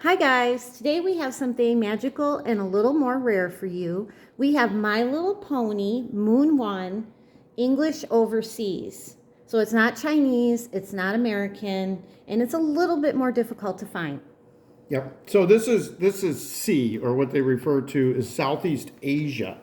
Hi guys, today we have something magical and a little more rare for you. We have My Little Pony Moon 1 English Overseas. So it's not Chinese, it's not American, and it's a little bit more difficult to find. Yep. So this is C, or what they refer to as Southeast Asia.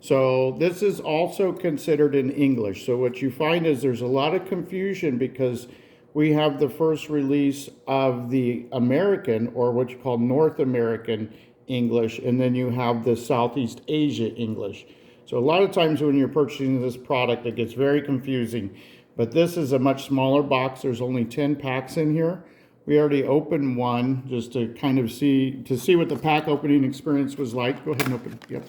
So this is also considered in English. So what you find is there's a lot of confusion because we have the first release of the American, or what you call North American English, and then you have the Southeast Asia English. So a lot of times when you're purchasing this product, it gets very confusing. But this is a much smaller box. There's only 10 packs in here. We already opened one just to kind of see what the pack opening experience was like. Go ahead and open. Yep.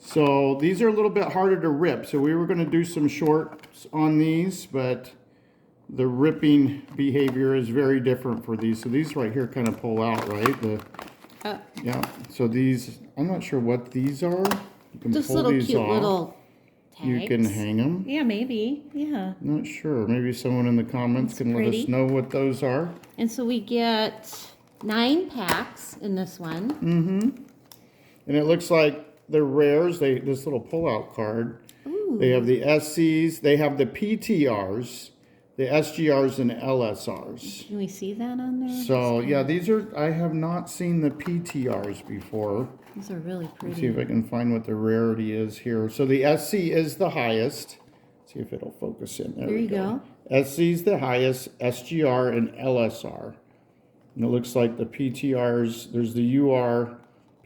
So these are a little bit harder to rip. So we were going to do some shorts on these, but the ripping behavior is very different for these. So these right here kind of pull out, right? Yeah. So these, I'm not sure what these are. You can Just pull little these cute off. little tags. You can hang them. Yeah, maybe. Yeah. Not sure. Maybe someone in the comments can let us know what those are. And so we get 9 packs in this one. Mm-hmm. And it looks like the rares, this little pull-out card. Ooh. They have the SCs, they have the PTRs, the SGRs, and LSRs. Can we see that on there? So yeah, these are, I have not seen the PTRs before. These are really pretty. Let's see if I can find what the rarity is here. So the SC is the highest. See if it'll focus in. There you go. SC is the highest, SGR and LSR. And it looks like the PTRs, there's the UR,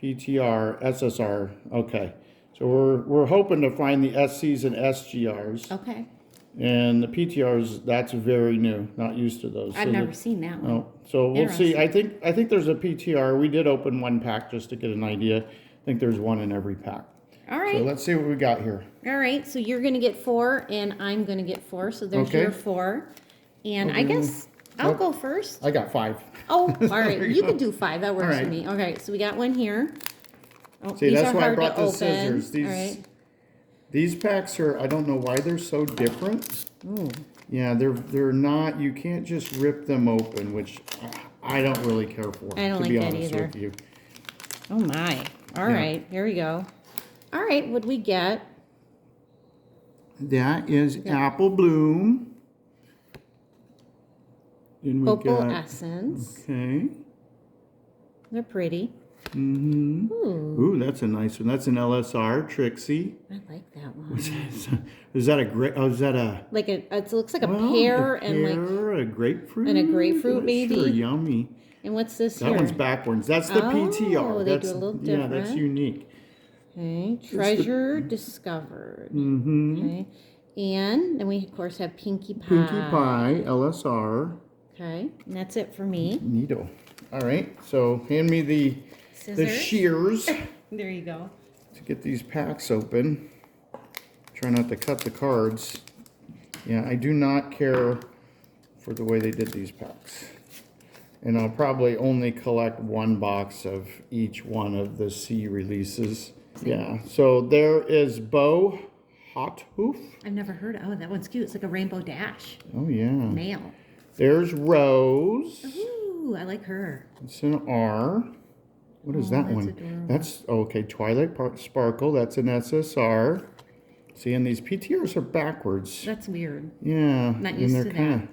PTR, SSR. Okay. So we're hoping to find the SCs and SGRs. Okay. And the PTRs, that's very new. Not used to those. I've never seen that one. Oh, so we'll see. I think there's a PTR. We did open one pack just to get an idea. I think there's one in every pack. All right. So let's see what we got here. All right. So you're going to get 4 and I'm going to get 4. So there's your 4. And I guess I'll go first. I got 5. Oh, all right. You can do 5. That works for right. me. Okay. So we got one here. Oh, See, these that's are why I hard brought to the open. scissors. All right. These packs are, I don't know why they're so different. Ooh. Yeah, they're not, you can't just rip them open, which I don't really care for. I don't like that either. With you. Oh my. All right. Here we go. All right. What'd we get? That is Apple Bloom. Then we Opal got, Essence. okay. They're pretty. Mm-hmm. Ooh, that's a nice one. That's an LSR, Trixie. I like that one. Is that a grape? Oh, is that a... Like it looks like a pear and like a grapefruit? and a grapefruit maybe. Sure, yummy. And what's this That here? one's backwards. That's the PTR. They do a little different. Yeah, that's unique. Okay, treasure discovered. Mm-hmm. Okay, and then we of course have Pinkie Pie. Pinkie Pie, LSR. Okay, and that's it for me. Neato. All right, so hand me the shears There you go. to get these packs open. Try not to cut the cards. Yeah, I do not care for the way they did these packs. And I'll probably only collect one box of each one of the C releases. Yeah, so there is Bo Hot Hoof. I've never heard. Oh, that one's cute. It's like a rainbow dash. Oh, yeah. Male. There's Rose. Ooh, I like her. It's an R. What is that one? Adorable. That's, okay, Twilight Sparkle. That's an SSR. See, and these PTRs are backwards. That's weird. Yeah. Not used to and they're kind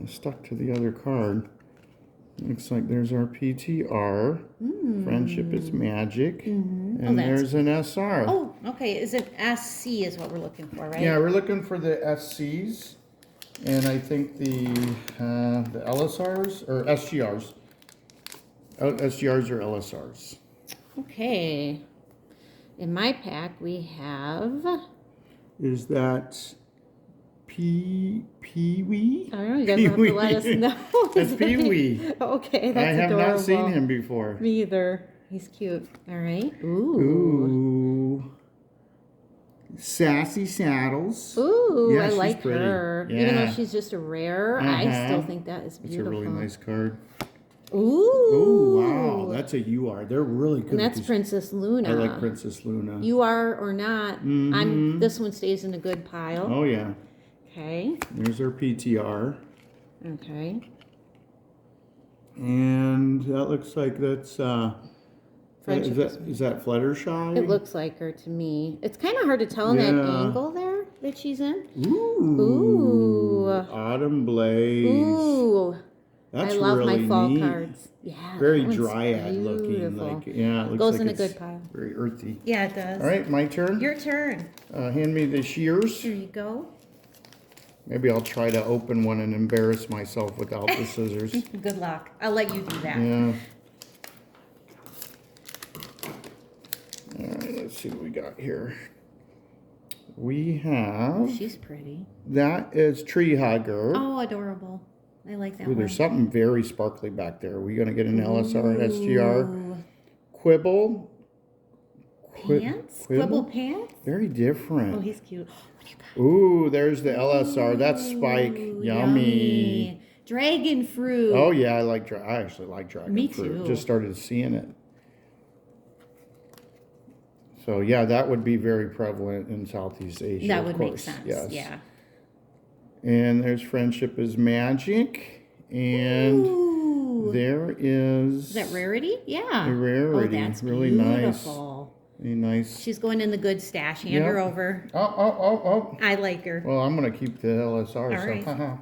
of stuck to the other card. Looks like there's our PTR. Friendship is magic. And there's an SR. Oh, okay. Is it SC is what we're looking for, right? Yeah, we're looking for the SCs. And I think the LSRs or SGRs. SGRs or LSRs. Okay. In my pack, we have... Is that Pee-wee? I don't know. You guys have to let us know. That's Pee-wee. Okay, that's I have adorable. not seen him before. Me either. He's cute. All right. Ooh. Sassy Saddles. Ooh, Yeah, I she's like pretty. her. Yeah. Even though she's just a rare, I still think that is It's a beautiful. really nice card. Ooh. Ooh, wow. That's a UR. They're really good. And that's with these. Princess Luna. I like Princess Luna. You are or not. This one stays in a good pile. Oh, yeah. Okay. There's our PTR. Okay. And Festoons. That looks like that's Friendship is that Fluttershy? It looks like her to me. It's kind of hard to tell in that Yeah. angle there that she's in. Ooh. Ooh. Autumn Blaze. Ooh. That's I love really my fall neat. cards. Yeah. Very that one's dryad looking. beautiful. Like, yeah, it looks Goes like in a it's good pile. very earthy. Yeah, it does. All right, my turn. Your turn. Hand me the shears. Here you go. Maybe I'll try to open one and embarrass myself without the scissors. Good luck. I'll let you do that. Yeah. All right, let's see what we got here. We have, She's pretty. that is Tree Hugger. Oh, adorable. I like that Ooh, one. there's something very sparkly back there. Are we going to get an LSR and SGR? Ooh. Quibble. Pants? Quibble pants? Very different. Oh, he's cute. What do you got? Ooh, there's the LSR. That's Spike. Ooh, Yummy. Dragon fruit. Oh yeah, I actually like dragon Me fruit. too. Just started seeing it. So yeah, that would be very prevalent in Southeast Asia. That of would make course. sense. Yes. Yeah. And there's Friendship is Magic, and Ooh. there is. Is that Rarity? Yeah. The Rarity. Oh, that's Really beautiful. Very nice. She's going in the good stash. Hand her over. Oh. I like her. Well, I'm gonna keep the LSR. All right. So.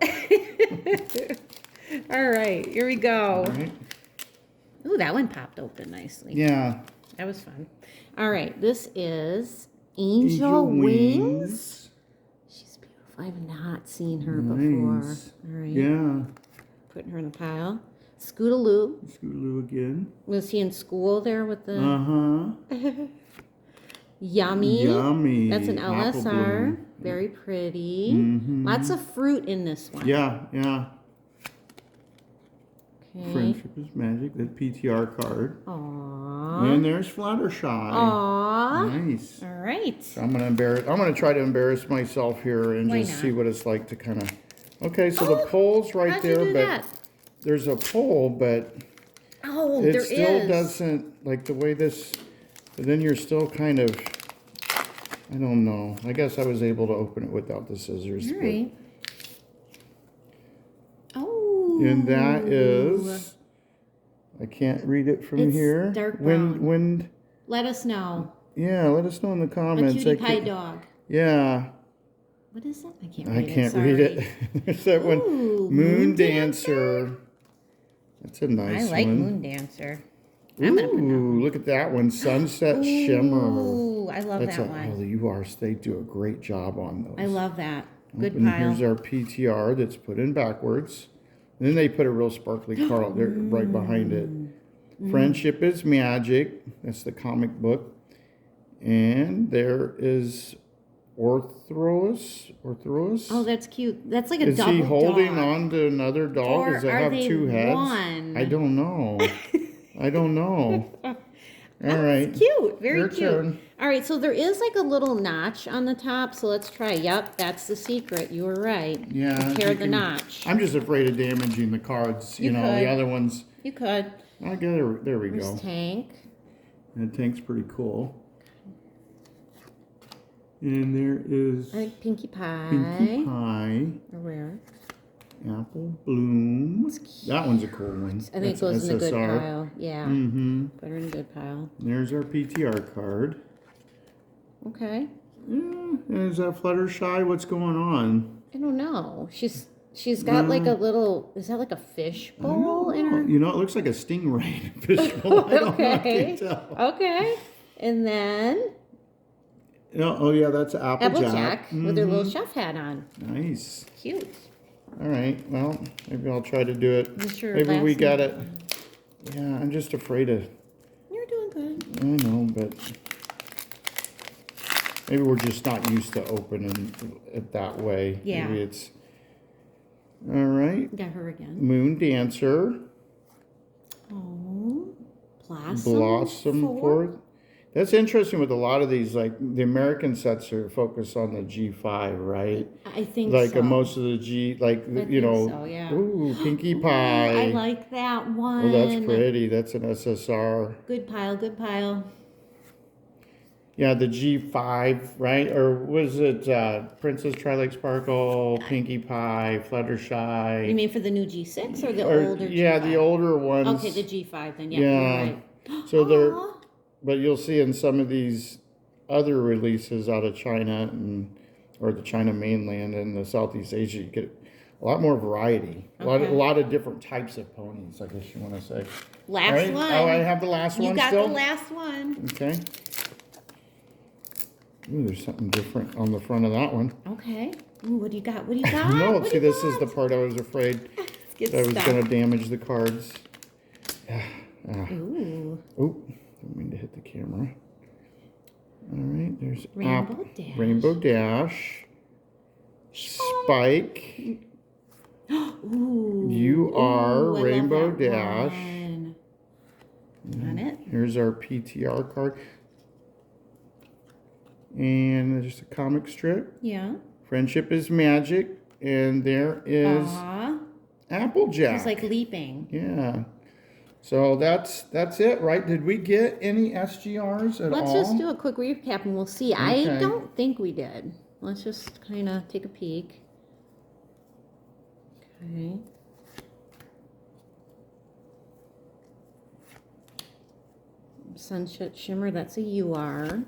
All right. Here we go. All right. Ooh, that one popped open nicely. Yeah. That was fun. All right. This is Angel Wings. She's beautiful. I've not seen her before. Nice. All right. Yeah. Putting her in the pile. Scootaloo. Scootaloo again. Was he in school there with the... Yummy. Yummy. That's an Apple LSR. bloom. Very pretty. Mhm. Lots of fruit in this one. Yeah. Okay. Friendship is Magic. That PTR card. Aww. And there's Fluttershy. Aww. Nice. All right. So I'm gonna try to embarrass myself here and Why just not? see what it's like to kind of. Okay, so the pole's right How'd you there, do but that? there's a pole, but Oh, it there still is. doesn't like the way this. But then you're still kind of. I don't know. I guess I was able to open it without the scissors. All but- right. Oh. And that is. I can't read it from It's here. dark brown. Wind. Let us know. Yeah, let us know in the A comments. cutie I pie can't- dog. Yeah, What is it? I can't I read it. can't Sorry. read it. There's that one. Ooh, Moon Dancer. That's a nice I like one. Moon Dancer. I'm gonna put that Ooh, look at that one. Sunset Shimmer. Ooh, I love That's that a, one. oh, the URs, they do a great job on those. I love that. Good And pile. here's our PTR that's put in backwards. And then they put a real sparkly card there right behind it. Friendship is Magic. That's the comic book. And there is Orthros. Oh, that's cute. That's like a Is double he holding dog. on to another dog? Or Does it are have they two heads? one? I don't know. I don't know. All right. Cute. Very Your cute. turn. All right, so there is like a little notch on the top, so let's try. Yep, that's the secret. You were right. Yeah. Repair you the can- notch. I'm just afraid of damaging the cards. You You know, could. the other ones. You could. I get it. There we There's go. Tank. That tank's pretty cool. And there is I think Pinkie Pie. Pinkie Pie, Or rare. Apple Bloom. That one's a cool one. I think it goes in the good pile. Yeah. Mm-hmm. Put her in a good pile. There's our PTR card. Okay. Is that Fluttershy? What's going on? I don't know. She's got like a little. Is that like a fish bowl in her? You know, it looks like a stingray fishbowl. I don't know. I Okay. can't tell. Okay. And then No, oh yeah, that's Applejack. Applejack with her little chef hat on. Nice. Cute. All right. Well, maybe I'll try to do it. This your Maybe we last got one? it. Yeah, I'm just afraid of. You're doing good. I know, but maybe we're just not used to opening it that way. Yeah. Maybe it's. All right. Got her again. Moon Dancer. Oh, Blossom Forth. That's interesting with a lot of these. Like the American sets are focused on the G5, right? I think Like so. most of the G, like I you know. think so, yeah. Ooh, Pinkie Pie. I like that one. Oh, that's pretty. That's an SSR. Good pile. Good pile. Yeah, the G5, right? Or was it Princess Trilake Sparkle, Pinkie Pie, You Fluttershy? mean for the new G6 or the Or, older yeah, G5? the older ones. Okay, the G5 then. Yeah, Yeah. you're right. So they're, Aw. but you'll see in some of these other releases out of China or the China mainland and the Southeast Asia, you get a lot more variety. A Okay. lot of different types of ponies, I guess you want to say. Last Right? one. Oh, I have the last You one got still? the last one. Okay. Ooh, there's something different on the front of that one. Okay. Ooh, what do you got? What do you got? No, What do see, you this is the got? part I was afraid Let's get that I was stuck. going to damage the cards. Ooh. Oh, didn't mean to hit the camera. All right, there's Rainbow Dash. Rainbow Dash. Spike. Ooh. You are Ooh, I love Rainbow that Dash. one. On it. Here's our PTR card. And there's a comic strip. Yeah. Friendship is magic. And there is Aw. Applejack. He's like leaping. Yeah. So that's it, right? Did we get any SGRs at all? Let's just do a quick recap and we'll see. Okay. I don't think we did. Let's just kind of take a peek. Okay. Sunset Shimmer, that's a UR.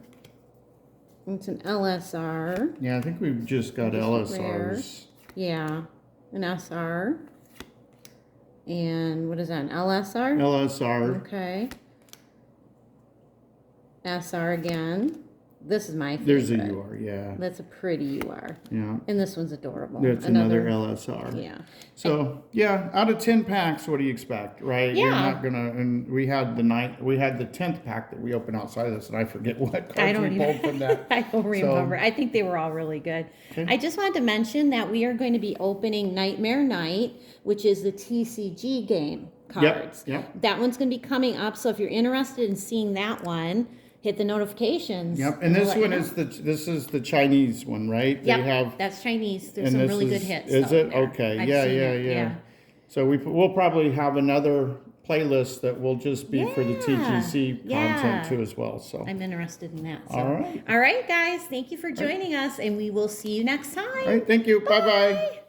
It's an LSR. Yeah, I think we've just got Just LSRs. Yeah, an SR. And what is that, an LSR? LSR. Okay. SR again. This is my favorite. There's a UR, yeah. That's a pretty UR. Yeah. And this one's adorable. That's another LSR. Yeah. So, yeah, out of 10 packs, what do you expect, right? Yeah. You're not gonna, and we had the 10th pack that we opened outside of this, and I forget what cards we pulled from that. I don't remember. I think they were all really good. Okay. I just wanted to mention that we are going to be opening Nightmare Night, which is the TCG game cards. Yep. That one's going to be coming up. So if you're interested in seeing that one, hit the notifications. Yep, and we'll this let you one know. is the Chinese one, right? Yep, They have, that's Chinese. There's and some this really good is- hits. is though, it? in there. Okay, I've yeah, seen yeah, it, yeah. So we'll probably have another playlist that will just be for the TGC Yeah. content too as well. So I'm interested in that. So. All right. All right, guys. Thank you for joining us, and we will see you next time. all right, thank you. Bye bye.